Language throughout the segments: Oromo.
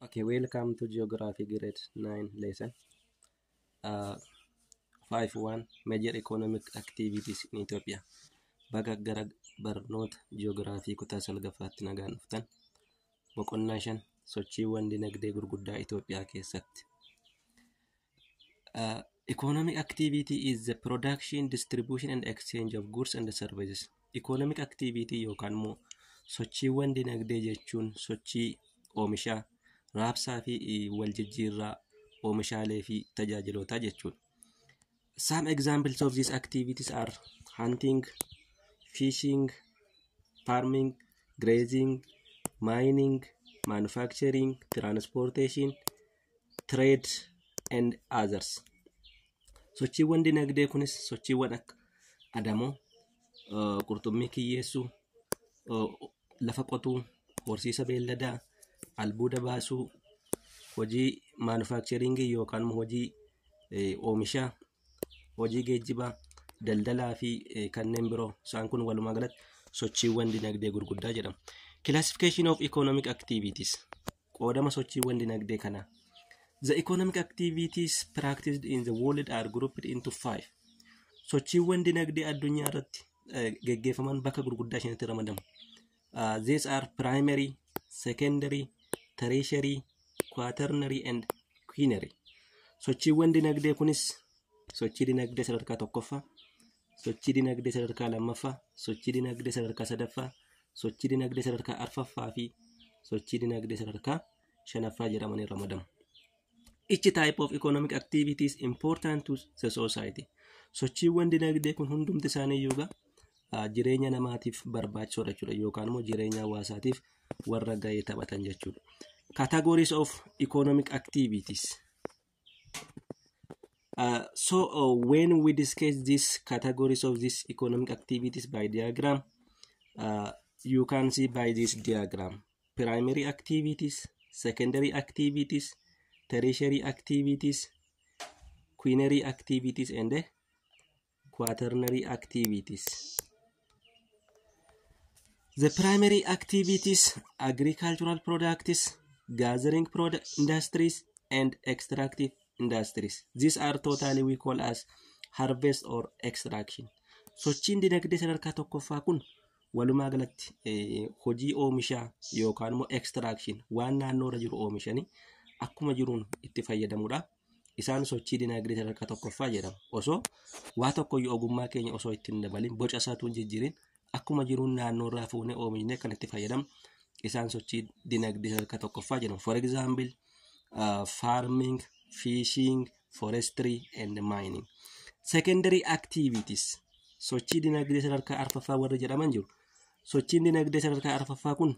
Okay, welcome to Geography Grade 9 lesson. 5.1 Major Economic Activities in Ethiopia. Baga gara barnoota Geography kutaa salgaffaatti nagaan dhuftan. Boqonnaa 5 sochiiwwan dinagdee gurguddaa Itoophiyaa keessatti. Economic activity is the production, distribution and exchange of goods and services. Economic activity yookaan immoo sochiiwwan dinagdee jechuun sochii oomishaa, raabsaa fi waljijjiirraa oomishaalee fi tajaajiloota jechuudha. Some examples of these activities are hunting, fishing, farming, grazing, mining, manufacturing, transportation, trade and others. Sochiiwwan dinagdee kunis sochiiwwan akka adamoo, qurxummii kiyyeessuu, lafa qotuu, horsiisa beelladaa, albuuda baasuu, hojii manufacturing yookaan hojii oomishaa, hojii geejjibaa, daldalaa fi kanneen biroo. Isaan kun walumaa galatti sochiiwwan dinagdee gurguddaa jedhamu. Classification of economic activities. Qoodama sochiiwwan dinagdee kana. The economic activities practiced in the world are grouped into 5. Sochiiwwan dinagdee addunyaa irratti geggeeffaman bakka gurguddaa shanitti ramadamu. These are primary, secondary, tertiary, quaternary and quinary. Sochiiwwan dinagdee kunis sochii dinagdee sadarkaa tokkoffaa, sochii dinagdee sadarkaa lammaffaa, sochii dinagdee sadarkaa sadaffaa, sochii dinagdee sadarkaa arfaffaa fi sochii dinagdee sadarkaa shanaffaa jedhamanii ramadamu. Each type of economic activity is important to the society. Sochiiwwan dinagdee kun hundumti isaanii iyyuu jireenya namaatiif barbaachisoodha jechuudha yookaan immoo jireenya hawaasaatiif warra gahee taphatan jechuudha. Categories of economic activities. When we discuss these categories of these economic activities by diagram, you can see by this diagram primary activities, secondary activities, tertiary activities, quinary activities and quaternary activities. The primary activities: agricultural products, gathering industries and extractive industries. These are totally we call as harvest or extraction. Sochiin dinagdee sadarkaa tokkoffaa kun walumaa galatti hojii oomishaa yookaan immoo extraction waan naannoo irra jiru oomishanii akkuma jiruun itti fayyadamuudha. Isaan sochii dinagdee sadarkaa tokkoffaa jedhamu. Osoo waa tokko ogummaa keenya osoo ittiin dabalin boca isaatuun jijjiirin akkuma jiruun naannoo irraa fuunee oomishne kan itti fayyadamu isaan sochii dinagdee sadarkaa tokkoffaa jedhamu. For example, farming, fishing, forestry and mining. Secondary activities. Sochii dinagdee sadarkaa arfaffaa warra jedhaman jiru. Sochiin dinagdee sadarkaa arfaffaa kun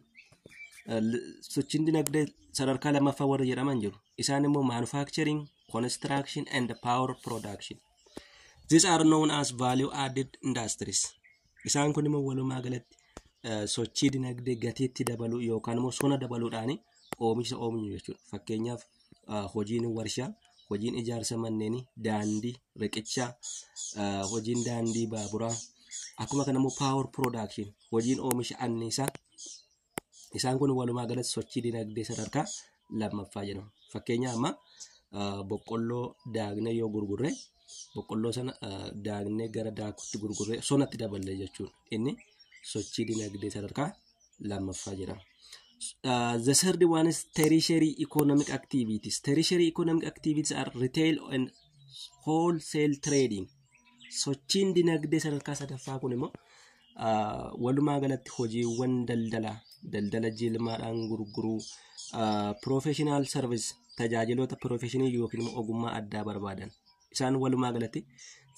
sochiin dinagdee sadarkaa lammaffaa warra jedhaman jiru. Isaan immoo manufacturing, construction and power production. These are known as value added industries. Isaan kun immoo walumaa galatti sochii dinagdee gatiitti dabaluu yookaan immoo sona dabaluudhaan oomisha oomishu jechuudha. Fakkeenyaaf hojiin warshaa, hojiin ijaarsa manneenii, daandii, riqichaa, hojiin daandii baaburaa, akkuma kana immoo power production, hojiin oomisha anniisaa. Isaan kun walumaa galatti sochii dinagdee sadarkaa lammaffaa jedhamu. Fakkeenyaaf amma boqqolloo daagnee yoo gurgurre boqqolloo sana daagnee gara daakutti gurgurre sonatti daballe jechuudha. Inni sochii dinagdee sadarkaa lammaffaa jedhama. The third one is tertiary economic activities. Tertiary economic activities are retail and wholesale trading. Sochiin dinagdee sadarkaa sadaffaa kun immoo walumaa galatti hojiiwwan daldala jilmaadhaan gurguruu, professional service tajaajiloota professional yookiin immoo ogummaa addaa barbaadan. Isaan walumaa galatti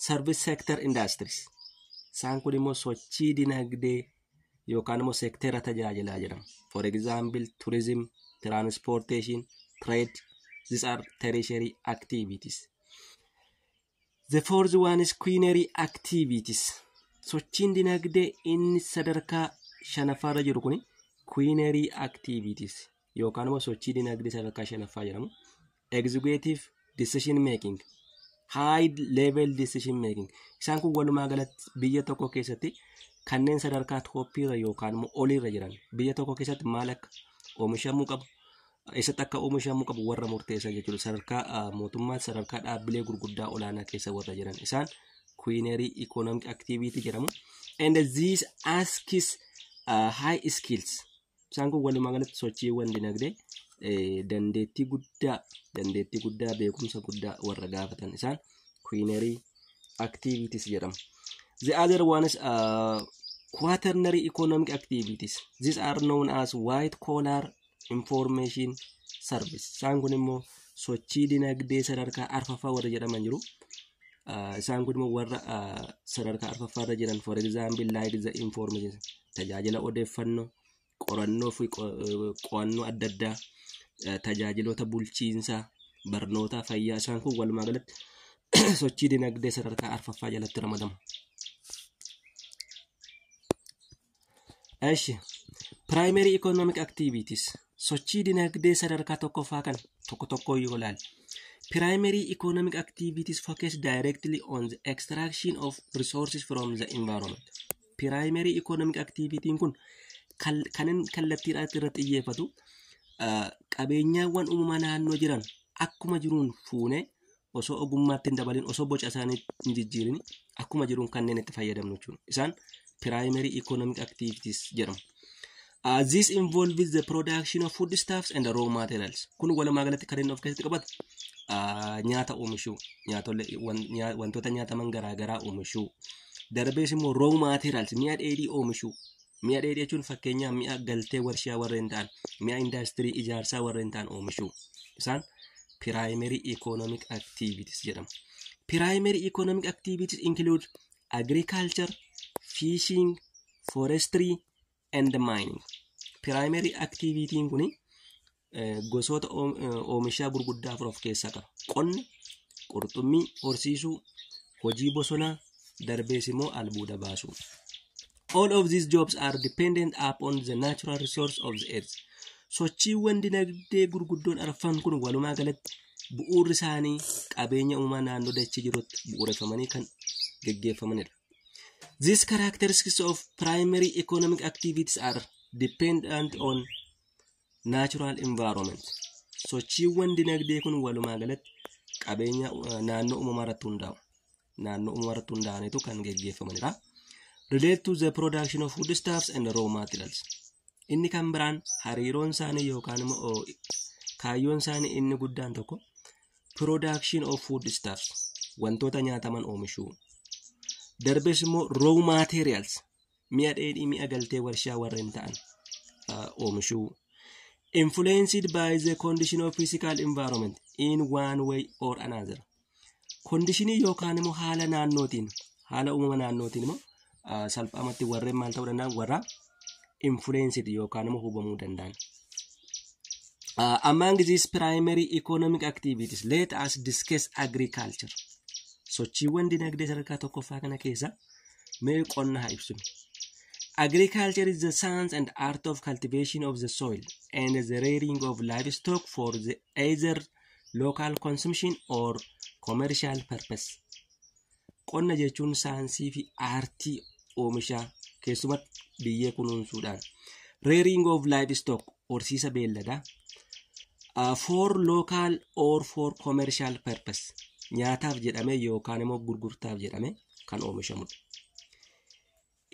service sector industries. Isaan kun immoo sochii dinagdee yookaan immoo sektera tajaajilaa jedhamu. For example, tourism, transportation, trade. These are tertiary activities. The fourth one is quinary activities. Sochiin dinagdee inni sadarkaa shanaffaarra jiru kuni quinary activities yookaan immoo sochii dinagdee sadarkaa shanaffaa jedhamu. Executive decision making, high level decision making. Isaan kun walumaa galatti biyya tokko keessatti kanneen sadarkaa tooppiirra yookaan immoo oliirra jiran biyya tokko keessatti maal akka oomishamuu qabu, eessatti akka oomishamuu qabu warra murteessan jechuudha. Sadarkaa mootummaa sadarkaa dhaabbilee gurguddaa olaanaa keessa warra jiran isaan quinary economic activity jedhamu. And these asks high skills. Isaan kun walumaa galatti sochiiwwan dinagdee dandeettii guddaa beekumsa guddaa warra gaafatan isaan quinary activities jedhamu. The other one is quaternary economic activities. These are known as white collar information service. Isaan kun immoo sochii dinagdee sadarkaa arfaffaa warra jedhaman jiru. Isaan kun immoo warra sadarkaa arfaffaa irra jiran, for example like the information, tajaajila odeeffannoo, qorannoo fi qo'annoo adda addaa, tajaajiloota bulchiinsaa, barnoota, fayyaa. Isaan kun walumaa galatti sochii dinagdee sadarkaa arfaffaa jalatti ramadamu. Aishi primary economic activities sochii dinagdee sadarkaa tokkoffaa kan tokko yoo ilaali. Primary economic activities focus directly on the extraction of resources from the environment. Primary economic activity kun kanin kallattiidhaan irratti xiyyeeffatu qabeenyaawwan uumamaa naannoo jiran akkuma jiruun fuune osoo ogummaatti hin dabalin, osoo boca isaanii hin jijjiirin akkuma jiruun kanneen itti fayyadamnu jechuudha. Isaan primary economic activities jedhamu. This involves the production of foodstuffs and raw materials. Kun walumaa galatti kan inni of keessatti qabatu nyaata oomishuu, wantoota nyaataman garaagaraa oomishuu, darbees immoo raw materials mi'a dheedhii oomishuu. Mi'a dheedhii jechuun fakkeenyaaf mi'a galtee warshaa warreen ta'an, mi'a indaastirii ijaarsaa warreen ta'an oomishuu. Isaan primary economic activities jedhamu. Primary economic activities include agriculture, fishing, forestry, and mining. Primary activity kuni gosoota oomishaa gurguddaa afur of keessaa qaba. Qonna, qurxummii horsiisuu, hojii bosonaa, darbees immoo albuuda baasuu. All of these jobs are dependent upon the natural resource of the earth. Sochiiwwan dinagdee gurguddoon arfan kun walumaa galatti bu'uurri isaanii qabeenya uumamaa naannoo dachee jirutti bu'uureffamanii kan geggeeffamanidha. These characteristics of primary economic activities are dependent on natural environment. Sochiiwwan dinagdee kun walumaa galatti qabeenya naannoo uumamaa irratti hundaa'u. Naannoo uumamaa irratti hundaa'aniitu kan geggeeffamanidha. Relate to the production of foodstuffs and raw materials. Inni kan biraan hariiroon isaanii yookaan immoo kaayyoon isaanii inni guddaan tokko production of foodstuffs, wantoota nyaataman oomishuu. Darbees immoo raw materials, mi'a dheedhii, mi'a galtee warshaa warreen ta'an oomishuu. Influenced by the condition of physical environment in one way or another. Conditionii yookaan immoo haala naannootiin, haala uumama naannootiin immoo salphaamatti warreen maal ta'uu danda'an warra influenced yookaan immoo hubamuu danda'an. Among these primary economic activities, let us discuss agriculture. Sochiiwwan dinagdee sadarkaa tokkoffaa kana keessa mee qonna haa ibsinu. Agriculture is the science and art of cultivation of the soil and the rearing of livestock for the either local consumption or commercial purpose. Qonna jechuun saayinsii fi aartii oomishaa keessumatti biyyee kunuunsuudhaan. Rearing of livestock horsiisa beelladaa for local or for commercial purpose. Nyaataaf jedhame yookaan immoo gurgurtaaf jedhame kan oomishamudha.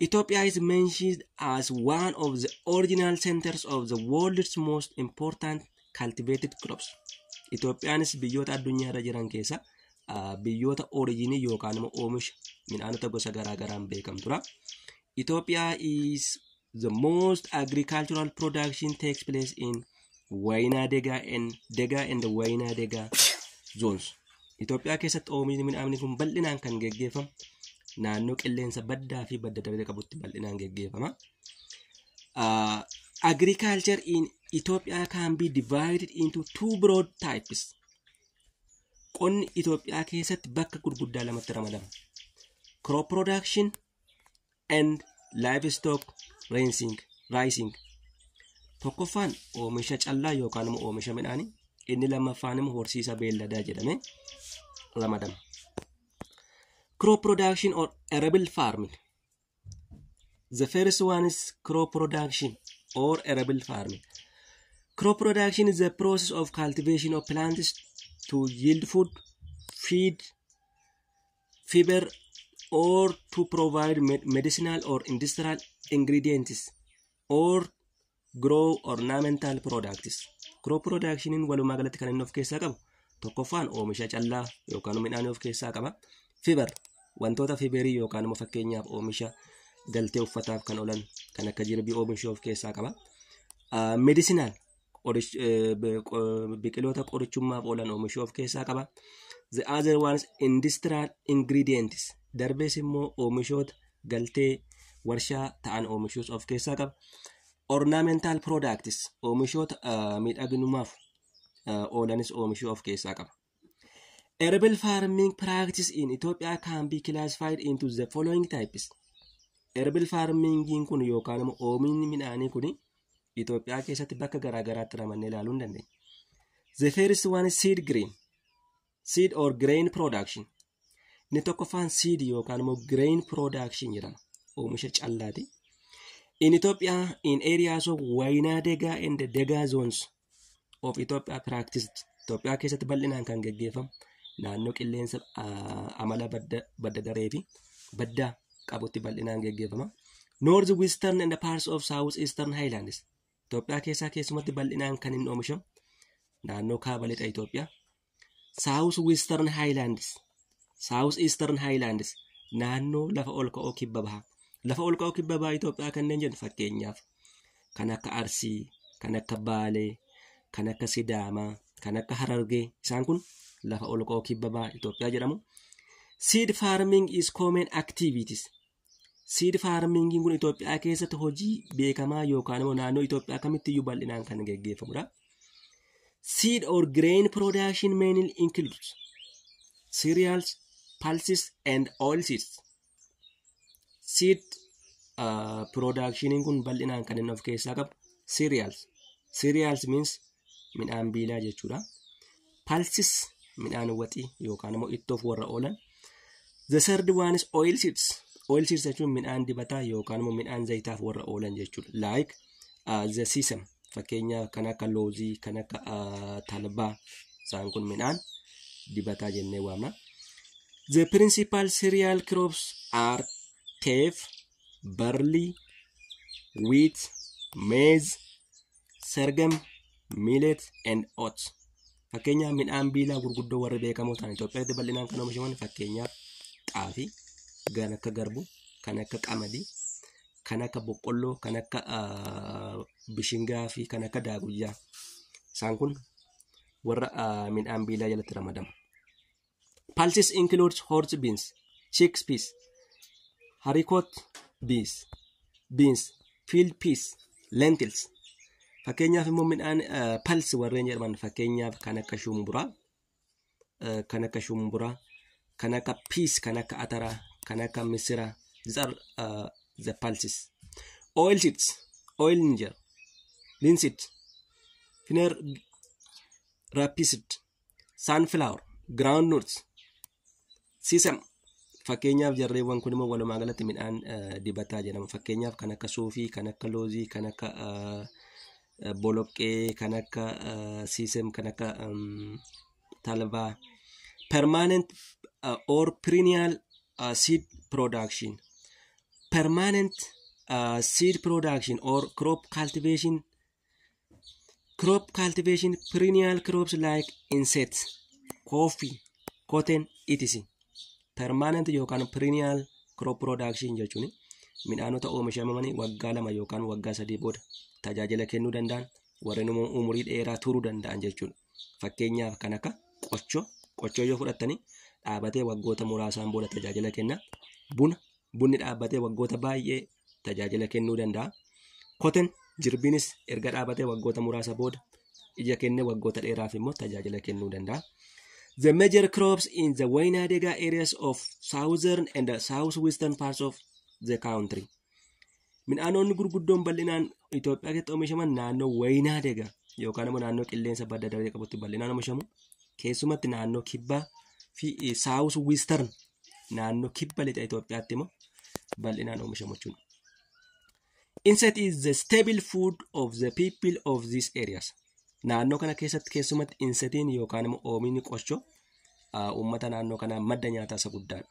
Ethiopia is mentioned as one of the original centers of the world's most important cultivated crops. Itoophiyaanis biyyoota addunyaa irra jiran keessa biyyoota originii yookaan immoo oomisha midhaanota gosa garaagaraan beekamtudha. Ethiopia is the most agricultural production takes place in Wayna Dega and Wayna Dega zones. Itoophiyaa keessatti oomishni midhaanii kun bal'inaan kan geggeeffamu naannoo qilleensa baddaa fi badda daree qabutti bal'inaan geggeeffama. Agriculture in Ethiopia can be divided into two broad types. Qonni Itoophiyaa keessatti bakka gurguddaa lamatti ramadama. Crop production and livestock raising. Tokkoffaan oomisha callaa yookaan immoo oomisha midhaanii, inni lammaffaan immoo horsiisa beelladaa jedhame ramadama. Crop production or arable farming. The first one is crop production or arable farming. Crop production is the process of cultivation of plants to yield food, feed, fiber, or to provide medicinal or industrial ingredients or grow ornamental products. Crop production walumaa galatti kan inni of keessaa qabu tokkoffaan oomisha callaa yookaan midhaan of keessaa qaba. Fiber wantoota fiberii yookaan immoo fakkeenyaaf oomisha galtee uffataaf kan oolan kan akka jirbii oomisha of keessaa qaba. Medicinal biqiloota qorichummaaf oolan oomisha of keessaa qaba. The other ones industrial ingredients darbees immoo oomishoota galtee warshaa ta'an oomishuus of keessaa qaba. Ornamental products oomishoota miidhaginaaf oolanis oomishuu of keessaa qaba. Herbal farming practice in Ethiopia can be classified into the following types. Herbal farming kun yookaan immoo oomishni midhaanii kun Itoophiyaa keessatti bakka garaa garaatti ramannee ilaaluu ni dandeenya. The first one is seed or grain production. Inni tokkoffaan seed yookaan immoo grain production jedhama. Oomisha callaati. In Ethiopia, in areas of Wayna Dega and the Dega zones of Ethiopia practiced. Itoophiyaa keessatti bal'inaan kan gaggeeffamu naannoo qilleensa amala badda daree fi baddaa qabutti bal'inaan gaggeeffama. North Western and the parts of South Eastern Highlands. Itoophiyaa keessaa keessumatti bal'inaan kan inni oomishamu naannoo kaaba lixa Itoophiyaa. South Western Highlands naannoo lafa ol ka'oo kibba bahaa. Lafa ol ka'oo kibba bahaa Itoophiyaa kanneen jennu fakkeenyaaf kan akka Arsii, kan akka Baalee, kan akka Sidaamaa, kan akka Harargee isaan kun lafa ol ka'oo kibba bahaa Itoophiyaa jedhamu. Seed farming is common activities. Seed farming kun Itoophiyaa keessatti hojii beekamaa yookaan immoo naannoo Itoophiyaa kamittiyyuu bal'inaan kan gaggeeffamudha. Seed or grain production mainly includes cereals, pulses and oilseeds. Seed production kun bal'inaan kan inni of keessaa qabu cereals. Cereals means midhaan biilaa jechuudha. Pulses midhaan waxii yookaan immoo ittoof warra oolan. The third one is oilseeds. Oilseeds jechuun midhaan dibataa yookaan immoo midhaan zayitaaf warra oolan jechuudha. Like the sesame fakkeenyaaf kan akka loozii, kan akka talbaa isaan kun midhaan dibataa jennee waamna. The principal cereal crops are teff, barley, wheat, maize, sorghum, millet and oats. Fakkeenyaaf midhaan biilaa gurguddoo warri beekamoo ta'an Itoophiyaatti bal'inaan kan oomishaman fakkeenyaaf xaafii, kan akka garbuu, kan akka qamadii, kan akka boqqolloo, kan akka bishingaa fi kan akka daaguyyaa. Isaan kun warra midhaan biilaa jalatti ramadamu. Pulses includes horse beans, chickpeas, haricot beans, field peas, lentils. Fakkeenyaaf immoo midhaan pulse warreen jedhaman fakkeenyaaf kan akka shumburaa, kan akka peas, kan akka ataraa, kan akka misiraa. These are the pulses. Oilseeds, oil ninja, linseed, finer rapeseed, sunflower, groundnuts, sesame. Fakkeenyaaf jarreewwan kun immoo walumaa galatti midhaan dibataa jedhama. Fakkeenyaaf kan akka suufii, kan akka loozii, kan akka boloqqee, kan akka sesame, kan akka talbaa. Permanent or perennial seed production. Permanent seed production or crop cultivation. Perennial crops like insects, coffee, cotton, etc. Permanent yookaan perennial crop production jechuun midhaanota oomishamanii waggaa 2 yookaan waggaa 3 booda tajaajila kennuu danda'an warreen umurii dheeraa turuu danda'an jechuudha. Fakkeenyaaf kan akka qochoo yoo fudhattanii dhaabatee waggoota muraasaan booda tajaajila kenna. Bunni dhaabatee waggoota baay'ee tajaajila kennuu danda'a. Cotton jirbiinis erga dhaabatee waggoota muraasa booda ija kennee waggoota dheeraaf immoo tajaajila kennuu danda'a. The major crops in the Wayna Dega areas of southern and southwestern parts of the country. Midhaanonni gurguddoon bal'inaan Itoophiyaa keessatti oomishaman naannoo Wayna Dega yookaan immoo naannoo qilleensa badda daree qabutti bal'inaan oomishamu. Keessumatti naannoo kibbaa fi southwestern naannoo kibba lixa Itoophiyaatti immoo bal'inaan oomishamu jechuudha. Insect is the staple food of the people of these areas. naannoo kana keessatti keessumatti insetiin yookaan immoo oomishni qochoo uummata naannoo kanaa madda nyaataa isa guddaadha.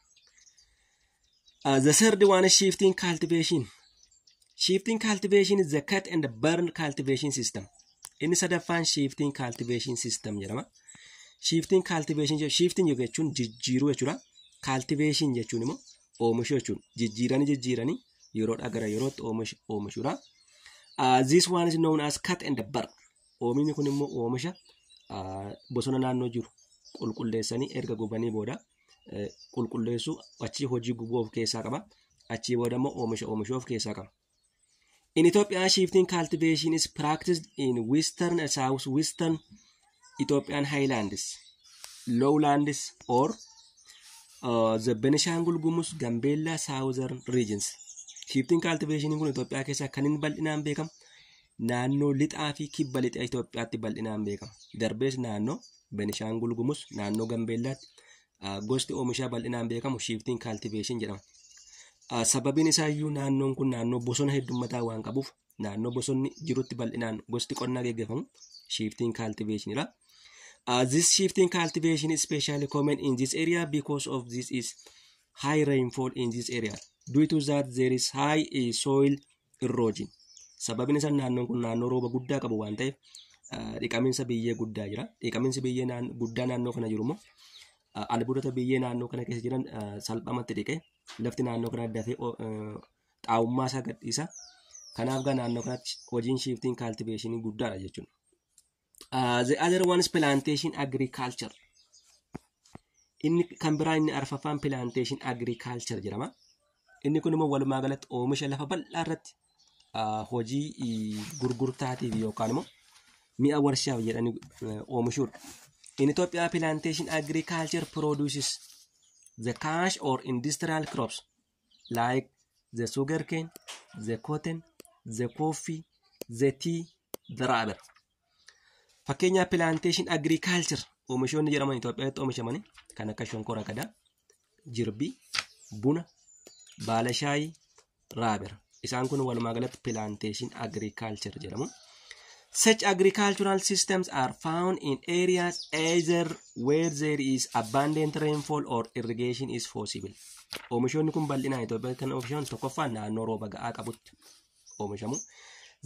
The third one is shifting cultivation. Shifting cultivation is the cut and burn cultivation system. Inni sadaffaan shifting cultivation system jedhama. Shifting jechuun jijjiiruu jechuudha. Cultivation jechuun immoo oomishuu jechuudha. Jijjiiranii yeroodhaa gara yerootti oomishuudha. This one is known as cut and burn. Oomishni kun immoo oomisha bosona naannoo jiru qulqulleessanii erga gubanii booda qulqulleessuu achii hojii gubuu of keessaa qaba. Achii booda immoo oomisha of keessaa qaba. In Ethiopia, shifting cultivation is practiced in western and southwestern Ethiopian highlands, lowlands, or the Benishangul Gumuz, Gambella, southern regions. Shifting cultivation in Ethiopia keessa kan inni bal'inaan beekamu naannoo lixaa fi kibba lixa Itoophiyaatti bal'inaan beekama. Darbees naannoo Benishangul Gumuz, naannoo Gambeellaatti gosti oomishaa bal'inaan beekamu shifting cultivation jedhama. Sababiin isaa iyyuu naannoon kun naannoo bosona heddummataa waan qabuuf naannoo bosonni jirutti bal'inaan gosti qonnaa gaggeeffamu shifting cultivation dha. This shifting cultivation is especially common in this area because of this is high rainfall in this area. Due to that there is high soil erosion. Sababiin isaa naannoon kun naannoo rooba guddaa qabu waan ta'eef dhiqamiinsa biyyee guddaa jira. Dhiqamiinsi biyyee guddaa naannoo kana jiru immoo albuudota biyyee naannoo kana keessa jiran salphamatti dhiqee lafti naannoo kana dafee xaawummaa isaa gadhiisa. Kanaaf gaa naannoo kanatti hojiin shifting cultivation guddaadha jechuudha. The other one is plantation agriculture. Inni kan biraa inni arfaffaan plantation agriculture jedhama. Inni kun immoo walumaa galatti oomisha lafa bal'aa irratti hojii gurgurtaatiif yookaan immoo mi'a warshaaf jedhanii oomishuudha. In Ethiopia, plantation agriculture produces the cash or industrial crops like the sugarcane, the cotton, the coffee, the tea, the rubber. Fakkeenya plantation agriculture oomishoonni jedhaman Itoophiyaatti oomishamanii kan akka shonkora agadaa, jirbii, buna, baala shaayii, rubber. Isaan kun walumaa galatti plantation agriculture jedhamu. Such agricultural systems are found in areas either where there is abundant rainfall or irrigation is possible. Oomishoonni kun bal'inaan Itoophiyaatti kan oomishaman tokkoffaan naannoo rooba ga'aa qabutti oomishamu.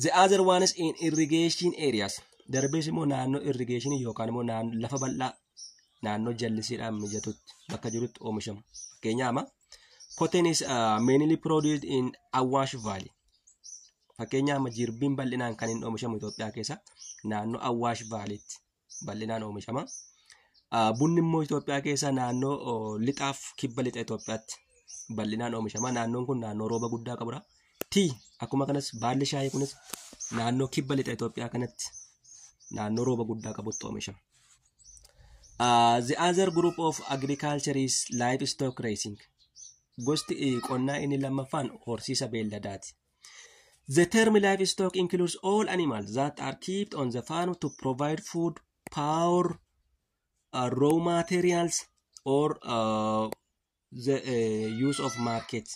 The other one is in irrigation areas. Darbees immoo naannoo irrigation yookaan immoo lafa bal'aa naannoo jallisiidhaan mijatutti bakka jirutti oomishamu. Fakkeenyaaf cotton is mainly produced in Awash Valley. Fakkeenyaaf jirbiin bal'inaan kan inni oomishamu Itoophiyaa keessa naannoo Awash Valleytti bal'inaan oomishama. Bunni immoo Itoophiyaa keessa naannoo lixaaf kibba lixa Itoophiyaatti bal'inaan oomishama. Naannoon kun naannoo rooba guddaa qabudha. Tii akkuma kanas baalli shaayii kunis naannoo kibba lixa Itoophiyaa kanatti naannoo rooba guddaa qabutti oomishama. The other group of agriculture is livestock raising. Gosti qonnaa inni lammaffaan horsiisa beelladaati. The term livestock includes all animals that are kept on the farm to provide food, power, raw materials, or the use of markets.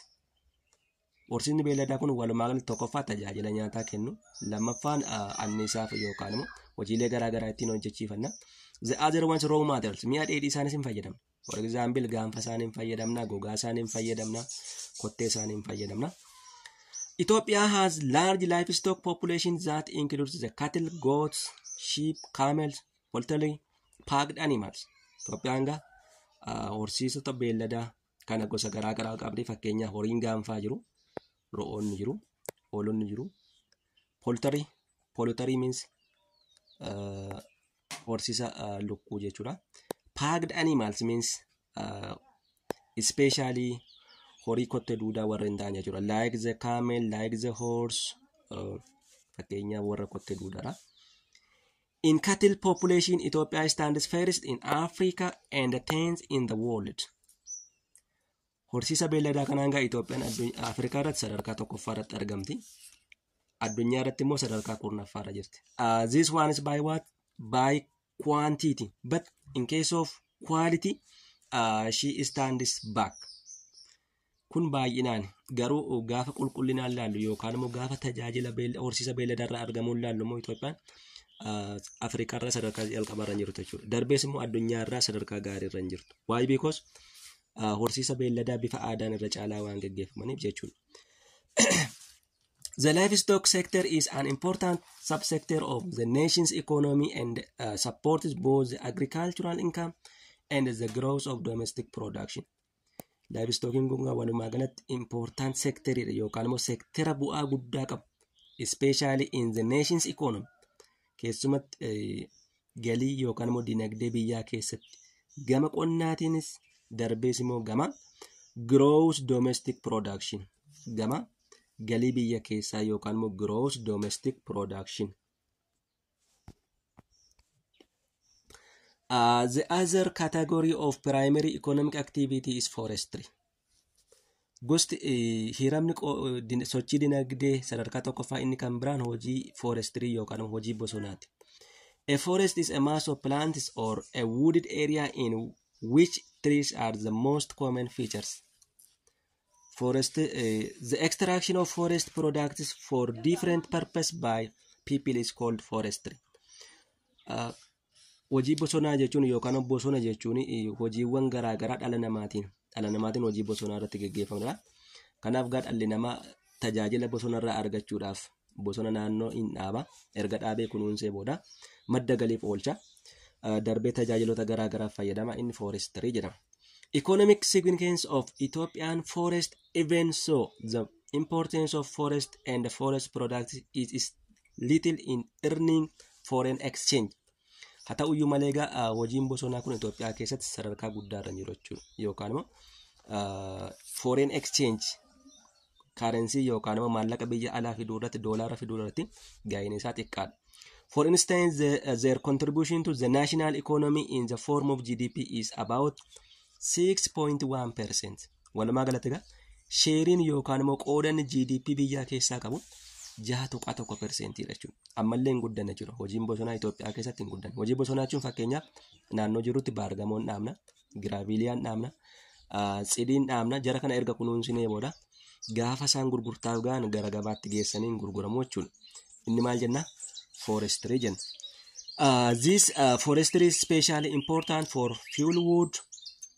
Horsiisni beelladaa kun walumaa galatti tokkoffaa tajaajila nyaataa kennu, lammaffaan anniisaaf yookaan immoo hojiilee garaa garaa ittiin hojjechiifanna. The other ones raw materials. Mi'a dheedhii isaanis hin fayyadamna. For example, gaanfa isaanii hin fayyadamna, gogaa isaanii hin fayyadamna, kottee isaanii hin fayyadamna. Ethiopia has large livestock population that includes the cattle, goats, sheep, camels, poultry, packed animals. Ethiopiyaan horsiisota beelladaa kana gosa garaa garaa qabdi. Fakkeenyaaf horiin gaanfaa jiru, ro'oonni jiru, hoolonni jiru. Poultry means horsiisa lukkuu jechuudha. Packed animals means especially horii kottee duudaa warra hin taane jechuudha. Like the camel, like the horse, fakkeenyaaf warra kottee duudaadha. In cattle population, Ethiopia stands first in Africa and 10th in the world. Horsiisa beelladaa kanaan gaa Itoophiyaan Afrikaa irratti sadarkaa tokkoffaa irratti argamti. Addunyaa irratti immoo sadarkaa kurnaffaa irra jirti. This one is by what? By quantity, but in case of quality, she stands back. Kun baay'inaan garuu gaafa qulqullinaan laallu yookaan immoo gaafa tajaajila horsiisa beelladaa irraa argamuun laallu immoo Itoophiyaan Afrikaa irraa sadarkaa jalqabaa irra jirtu jechuudha. Darbees immoo addunyaa irraa sadarkaa gaarii irra jirtu. Why? Because horsiisa beelladaa bifa aadaan irra caalaa waan gaggeeffamaniif jechuudha. The livestock sector is an important subsector of the nation's economy and supports both the agricultural income and the growth of domestic production. Livestocking kun walumaa galatti important sector yookaan immoo sektera bu'aa guddaa qabu, especially in the nation's economy. Keessumatti galii yookaan immoo dinagdee biyyaa keessatti gama qonnaatiinis darbees immoo gama gross domestic production, gama galii biyya keessaa yookaan immoo gross domestic production. The other category of primary economic activity is forestry. Gosti hiramni sochii dinagdee sadarkaa tokkoffaa inni kan biraan hojii forestry yookaan hojii bosonaati. A forest is a mass of plants or a wooded area in which trees are the most common features. The extraction of forest products for different purpose by people is called forestry. Hojii bosonaa jechuun yookaan bosona jechuun hojiiwwan garaagaraa dhala namaatiin hojii bosonaa irratti gaggeeffamudha. Kanaaf dhalli namaa tajaajila bosona irraa argachuudhaaf bosona naannoo hin dhaaba. Erga dhaabee kunuunsee booda madda galiif oolcha. Darbee tajaajiloota garaagaraaf fayyadama. Inni forestry jedhama. Economic significance of Ethiopian forest, even so the importance of forest and forest products is little in earning foreign exchange. Haa ta'uyyuu malee hojiin bosonaa kun Itoophiyaa keessatti sadarkaa guddaa irra jiru jechuudha. Yookaan immoo foreign exchange currency yookaan immoo maallaqa biyya alaa fiduu irratti doolaara fiduu irratti ga'een isaa xiqqaadha. For instance, their contribution to the national economy in the form of GDP is about 6.1%. Walumaa galatti sheeriin yookaan immoo qoodan GDP biyyaa keessaa qabu 6.1% jechuudha. Ammallee hin guddanne jiru. Hojiin bosonaa Itoophiyaa keessatti hin guddanne. Hojii bosonaa jechuun fakkeenyaaf naannoo jirutti baargamoon dhaabna, giraaviiliyaan dhaabna, tsidiin dhaabna. Jara kana erga kunuunsinee booda gaafa isaan gurgurtaaf ga'an gara gabaatti geessanii gurguramu jechuudha. Inni maal jenna? Forestry jenna. This forestry is especially important for fuel wood,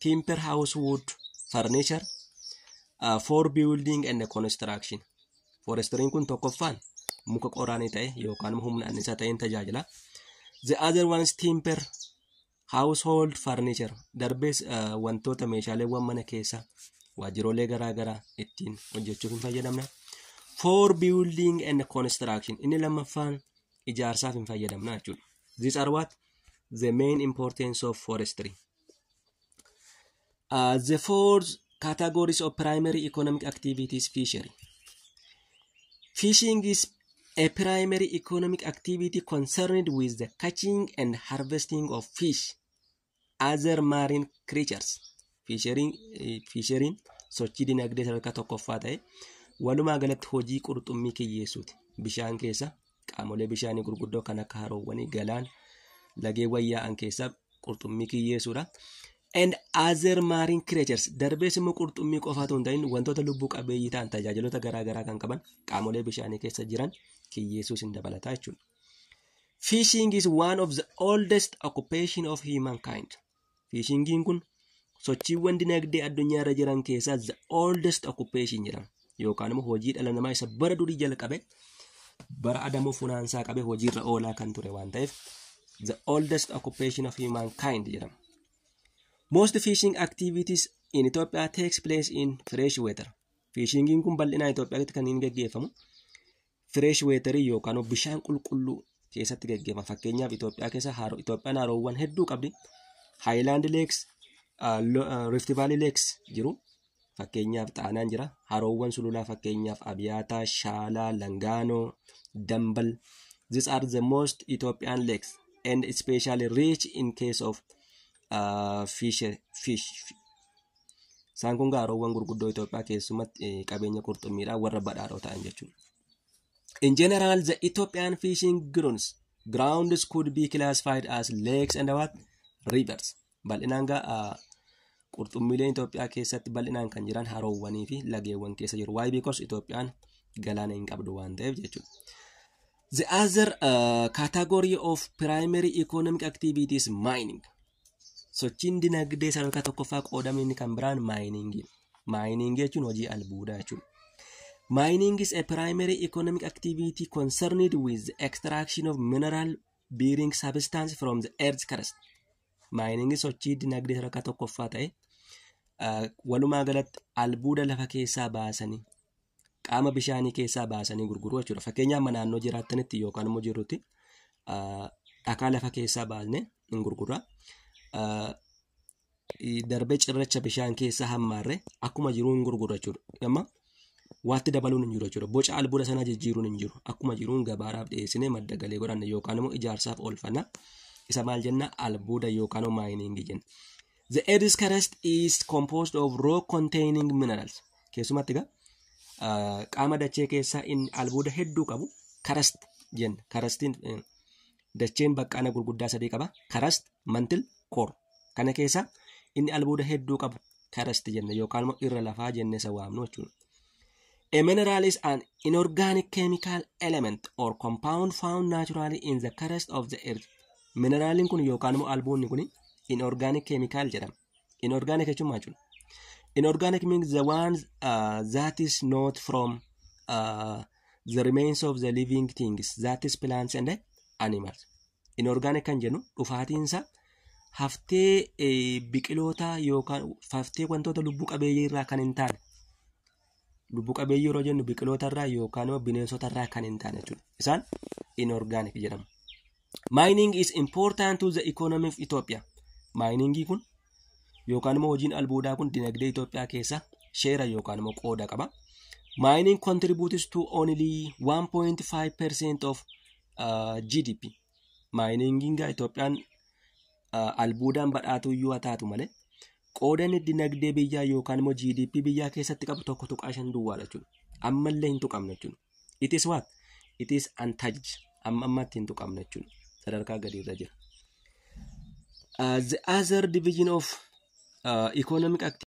timber house wood, furniture, for building and construction. Forestry kun tokkoffaan muka qoraanii ta'e yookaan humna annisaa ta'een tajaajila. The other one is timber household furniture. Darbees wantoota meeshaaleewwan mana keessaa waajjiroolee garaagaraa ittiin hojjechuuf hin fayyadamna. For building and construction. Inni lammaffaan ijaarsaaf hin fayyadamna jechuudha. These are what? The main importance of forestry. The four categories of primary economic activities fishery. Fishing is a primary economic activity concerned with the catching and harvesting of fish, other marine creatures. Fishing sochii dinagdee sadarkaa tokkoffaa ta'e walumaa galatti hojii qurxummii kiyyeessuuti. Bishaan keessa qaamolee bishaanii gurguddoo kan akka haroowwanii, galaan, lageewwan yaa'an keessa qurxummii kiyyeessuudha. And other marine creatures. Darbees immoo qurxummii qofaatu hin ta'in wantoota lubbuu qabeeyyii ta'an tajaajiloota garaagaraa kan qaban qaamolee bishaanii keessa jiran kiyyeessuus hin dabalataa jechuudha. Fishing is one of the oldest occupation of humankind. Fishingiin kun sochiiwwan dinagdee addunyaa irra jiran keessaa the oldest occupation jedhama. Yookaan immoo hojii dhala namaa isa bara durii jalqabe bara Adamoo funaansaa qabe hojiirra oolaa kan ture waan ta'eef the oldest occupation of humankind jedhama. Most fishing activities in Ethiopia takes place in fresh water. Fishingin kun bal'inaan Itoophiyaatti kan inni gaggeeffamu fresh water yookaan bishaan qulqulluu keessatti gaggeeffama. Fakkeenyaaf Itoophiyaa keessa Itoophiyaan haroowwan hedduu qabdi. Highland lakes, Rift Valley lakes jiru. Fakkeenyaaf Xaanaan jira. Haroowwan sululaa fakkeenyaaf Abiyaataa, Shaalaa, Langaanoo, Dambal. These are the most Ethiopian lakes and especially rich in case of fish. Isaan kun haroowwan gurguddoo Itoophiyaa keessumatti qabeenya qurxummiidhaan warra badhaadhoo ta'an jechuudha. In general, the Ethiopian fishing grounds could be classified as lakes and what? Rivers. Bal'inaan qurxummiileen Itoophiyaa keessatti bal'inaan kan jiran haroowwanii fi lageewwan keessa jiru. Why? Because Itoophiyaan galaana hin qabdu waan ta'eef jechuudha. The other category of primary economic activity is mining. Sochiin dinagdee sadarkaa tokkoffaa qoodamni inni kan biraan mining. Mining jechuun hojii albuudaa jechuudha. Mining is a primary economic activity concerned with the extraction of mineral bearing substance from the earth's crust. Mining is sochii dinagdee sadarkaa tokkoffaa ta'e walumaa galatti albuuda lafa keessaa baasanii qaama bishaanii keessaa baasanii gurguruu jechuudha. Fakkeenyaaf naannoo jiraattanitti yookaan immoo jirutti dhakaa lafa keessaa baasnee hin gurgurra. Darbee cirracha bishaan keessaa hammaarree akkuma jiru hin gurgurra jechuudha. Amma waatti dabaluun hin jiru jechuudha. Boca albuuda sanaa jijjiiruun hin jiru. Akkuma jiruun gabaadhaaf dhiyeessinee madda galii godhanna yookaan immoo ijaarsaaf oolfanna. Isa maal jenna? Albuuda yookaan mining jenna. The earth's crust is composed of rock containing minerals. Keessumatti qaama dachee keessaa inni albuuda hedduu qabu crust jenna. Crustiin dacheen baqqaana gurguddaa sadii qaba. Crust, mantle, core. Kana keessa inni albuuda hedduu qabu crust jenna yookaan immoo irra lafaa jennee isa waamnu jechuudha. A mineral is an inorganic chemical element or compound found naturally in the crust of the earth. Mineraalin kun yookaan immoo albuudni kun inorganic chemical jedhama. Inorganic jechuun maal jechuudha? Inorganic means the ones that is not from the remains of the living things, that is plants and animals. Inorganic kan jennu dhufaatiinsa haftee biqiloota yookaan haftee wantoota lubbuu qabeeyyii irraa kan hin taane. Lubbuu qabeeyyii yeroo jennu biqiloota irraa yookaan immoo bineensota irraa kan hin taane jechuudha. Isaan inorganic jedhamu. Mining is important to the economy of Ethiopia. Mining kun yookaan immoo hojiin albuudaa kun dinagdee Itoophiyaa keessa sheera yookaan immoo qooda qaba. Mining contributes to only 1.5% of GDP. Mining Itoophiyaan albuudaan badhaatu iyyuu haa taatu malee qoodan dinagdee biyyaa yookaan immoo GDP biyyaa keessatti qabu 1.5 duwwaadha jechuudha. Ammallee hin tuqamne jechuudha. It is what? It is untouched. Ammatti hin tuqamne jechuudha. Sadarkaa gadiirra jira. The other division of economic activity